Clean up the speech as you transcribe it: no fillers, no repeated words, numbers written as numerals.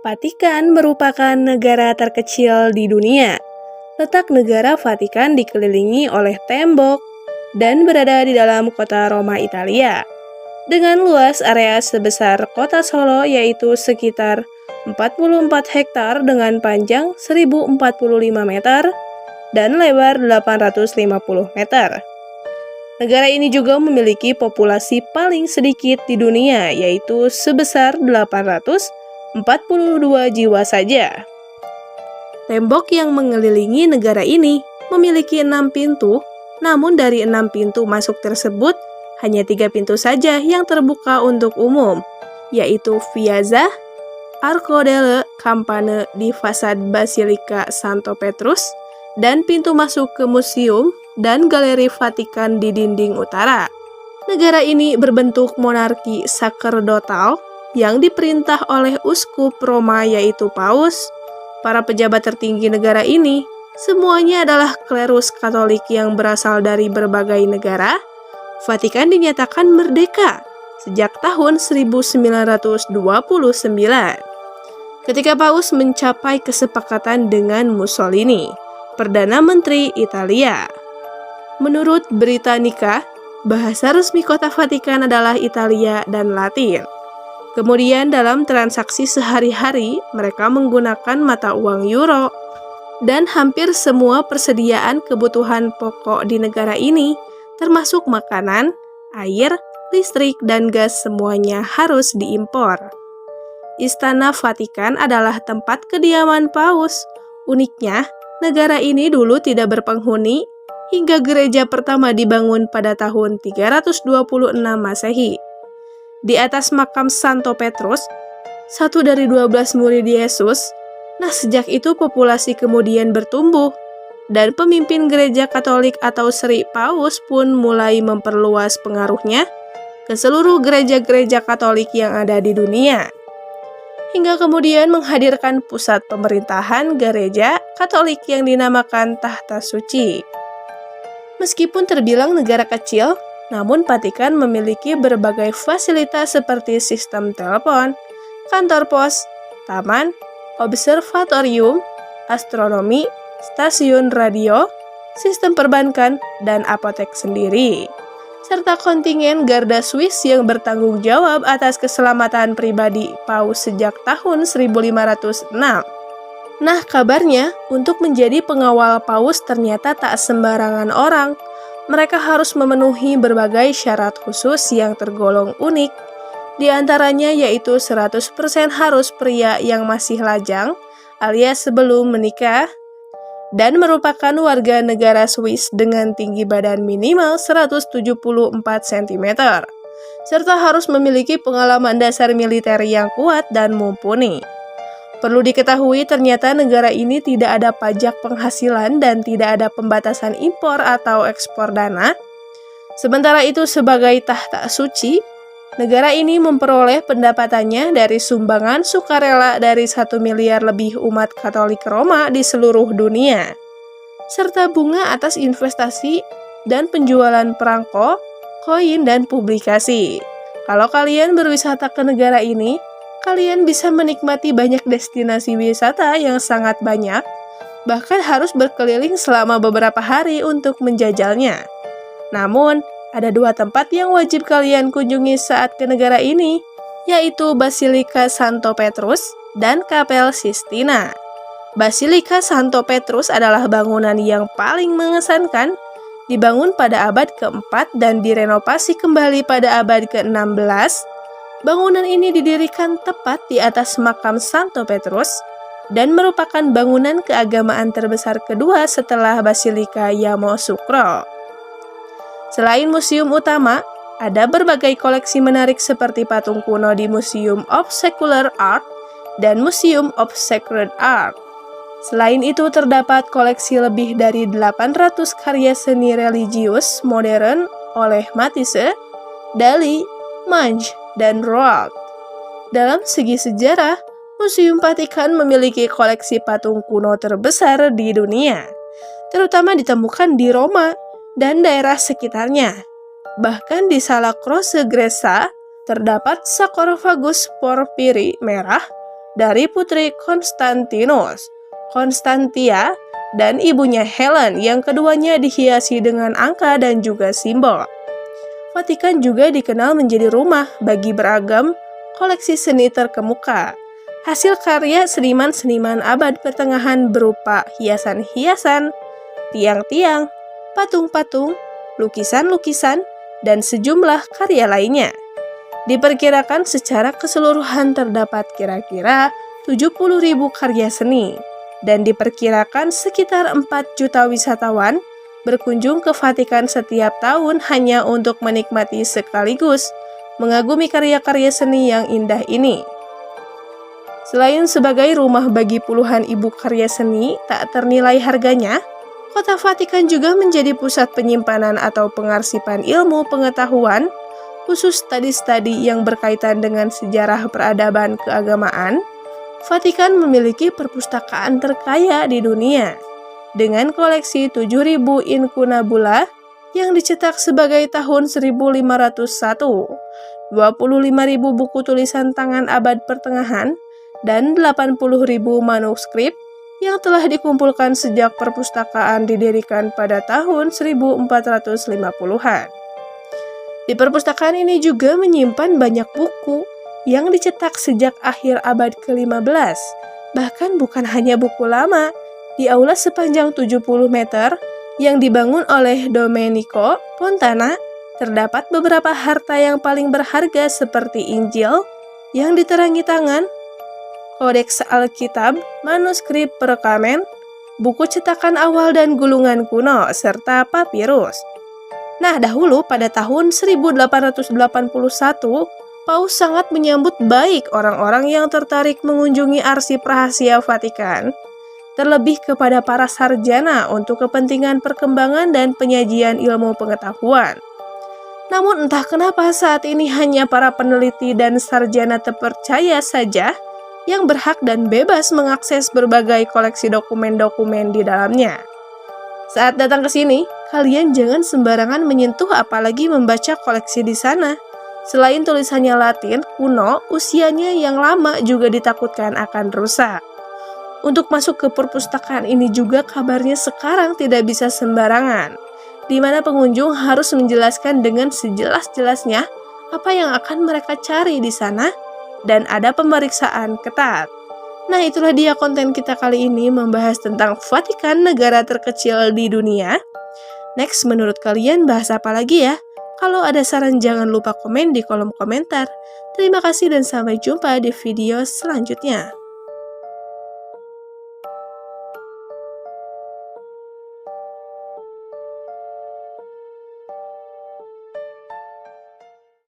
Vatikan merupakan negara terkecil di dunia. Letak negara Vatikan dikelilingi oleh tembok dan berada di dalam kota Roma, Italia. Dengan luas area sebesar kota Solo yaitu sekitar 44 hektar dengan panjang 1045 meter dan lebar 850 meter. Negara ini juga memiliki populasi paling sedikit di dunia, yaitu sebesar 842 jiwa saja. Tembok yang mengelilingi negara ini memiliki 6 pintu, namun dari 6 pintu masuk tersebut, hanya 3 pintu saja yang terbuka untuk umum, yaitu Piazza, Arco delle Campane di fasad Basilika Santo Petrus, dan pintu masuk ke museum dan galeri Vatikan di dinding utara. Negara ini berbentuk monarki sakerdotal yang diperintah oleh uskup Roma yaitu Paus. Para pejabat tertinggi negara ini semuanya adalah klerus Katolik yang berasal dari berbagai negara. Vatikan dinyatakan merdeka sejak tahun 1929. Ketika Paus mencapai kesepakatan dengan Mussolini, Perdana Menteri Italia. Menurut Britannica, bahasa resmi kota Vatikan adalah Italia dan Latin. Kemudian dalam transaksi sehari-hari, mereka menggunakan mata uang euro. Dan hampir semua persediaan kebutuhan pokok di negara ini, termasuk makanan, air, listrik, dan gas semuanya harus diimpor. Istana Vatikan adalah tempat kediaman Paus. Uniknya, negara ini dulu tidak berpenghuni hingga gereja pertama dibangun pada tahun 326 Masehi. Di atas makam Santo Petrus, satu dari 12 murid Yesus, sejak itu populasi kemudian bertumbuh, dan pemimpin gereja Katolik atau Sri Paus pun mulai memperluas pengaruhnya ke seluruh gereja-gereja Katolik yang ada di dunia, hingga kemudian menghadirkan pusat pemerintahan gereja Katolik yang dinamakan Tahta Suci. Meskipun terbilang negara kecil, namun Vatikan memiliki berbagai fasilitas seperti sistem telepon, kantor pos, taman, observatorium, astronomi, stasiun radio, sistem perbankan, dan apotek sendiri, serta kontingen Garda Swiss yang bertanggung jawab atas keselamatan pribadi Paus sejak tahun 1506. Kabarnya, untuk menjadi pengawal Paus ternyata tak sembarangan orang. Mereka harus memenuhi berbagai syarat khusus yang tergolong unik. Di antaranya yaitu 100% harus pria yang masih lajang alias sebelum menikah dan merupakan warga negara Swiss dengan tinggi badan minimal 174 cm, serta harus memiliki pengalaman dasar militer yang kuat dan mumpuni. Perlu diketahui ternyata negara ini tidak ada pajak penghasilan dan tidak ada pembatasan impor atau ekspor dana. Sementara itu sebagai tahta suci, negara ini memperoleh pendapatannya dari sumbangan sukarela dari 1 miliar lebih umat Katolik Roma di seluruh dunia, serta bunga atas investasi dan penjualan perangko, koin, dan publikasi. Kalau kalian berwisata ke negara ini, kalian bisa menikmati banyak destinasi wisata yang sangat banyak, bahkan harus berkeliling selama beberapa hari untuk menjajalnya. Namun, ada 2 tempat yang wajib kalian kunjungi saat ke negara ini, yaitu Basilika Santo Petrus dan Kapel Sistina. Basilika Santo Petrus adalah bangunan yang paling mengesankan, dibangun pada abad ke-4 dan direnovasi kembali pada abad ke-16. Bangunan ini didirikan tepat di atas makam Santo Petrus dan merupakan bangunan keagamaan terbesar kedua setelah Basilika Yamoussoukro. Selain museum utama, ada berbagai koleksi menarik seperti patung kuno di Museum of Secular Art dan Museum of Sacred Art. Selain itu terdapat koleksi lebih dari 800 karya seni religius modern oleh Matisse, Dali, Munch, dan Roald. Dalam segi sejarah, Museum Vatikan memiliki koleksi patung kuno terbesar di dunia, terutama ditemukan di Roma dan daerah sekitarnya. Bahkan di Sala Croce Gressa terdapat sarkofagus porfiri merah dari putri Konstantinus, Konstantia, dan ibunya Helen yang keduanya dihiasi dengan angka dan juga simbol. Vatikan juga dikenal menjadi rumah bagi beragam koleksi seni terkemuka. Hasil karya seniman-seniman abad pertengahan berupa hiasan-hiasan, tiang-tiang, patung-patung, lukisan-lukisan, dan sejumlah karya lainnya. Diperkirakan secara keseluruhan terdapat kira-kira 70.000 karya seni, dan diperkirakan sekitar 4 juta wisatawan berkunjung ke Vatikan setiap tahun hanya untuk menikmati sekaligus mengagumi karya-karya seni yang indah ini. Selain sebagai rumah bagi puluhan ibu karya seni tak ternilai harganya, Kota Vatikan juga menjadi pusat penyimpanan atau pengarsipan ilmu pengetahuan, khusus studi-studi yang berkaitan dengan sejarah peradaban keagamaan. Vatikan memiliki perpustakaan terkaya di dunia, dengan koleksi 7.000 incunabula yang dicetak sebagai tahun 1501, 25.000 buku tulisan tangan abad pertengahan, dan 80.000 manuskrip yang telah dikumpulkan sejak perpustakaan didirikan pada tahun 1450-an. Di perpustakaan ini juga menyimpan banyak buku yang dicetak sejak akhir abad ke-15. Bahkan bukan hanya buku lama. Di aula sepanjang 70 meter yang dibangun oleh Domenico Fontana, terdapat beberapa harta yang paling berharga seperti Injil yang diterangi tangan, Kodeks Alkitab, manuskrip perkamen, buku cetakan awal dan gulungan kuno, serta papirus. Nah, dahulu pada tahun 1881, Paus sangat menyambut baik orang-orang yang tertarik mengunjungi arsip rahasia Vatikan, terlebih kepada para sarjana untuk kepentingan perkembangan dan penyajian ilmu pengetahuan. Namun entah kenapa saat ini hanya para peneliti dan sarjana terpercaya saja yang berhak dan bebas mengakses berbagai koleksi dokumen-dokumen di dalamnya. Saat datang ke sini, kalian jangan sembarangan menyentuh apalagi membaca koleksi di sana. Selain tulisannya Latin, kuno, usianya yang lama juga ditakutkan akan rusak. Untuk masuk ke perpustakaan ini juga kabarnya sekarang tidak bisa sembarangan, di mana pengunjung harus menjelaskan dengan sejelas-jelasnya apa yang akan mereka cari di sana, dan ada pemeriksaan ketat. Nah, itulah dia konten kita kali ini membahas tentang Vatikan, negara terkecil di dunia. Next, menurut kalian bahas apa lagi ya? Kalau ada saran jangan lupa komen di kolom komentar. Terima kasih dan sampai jumpa di video selanjutnya.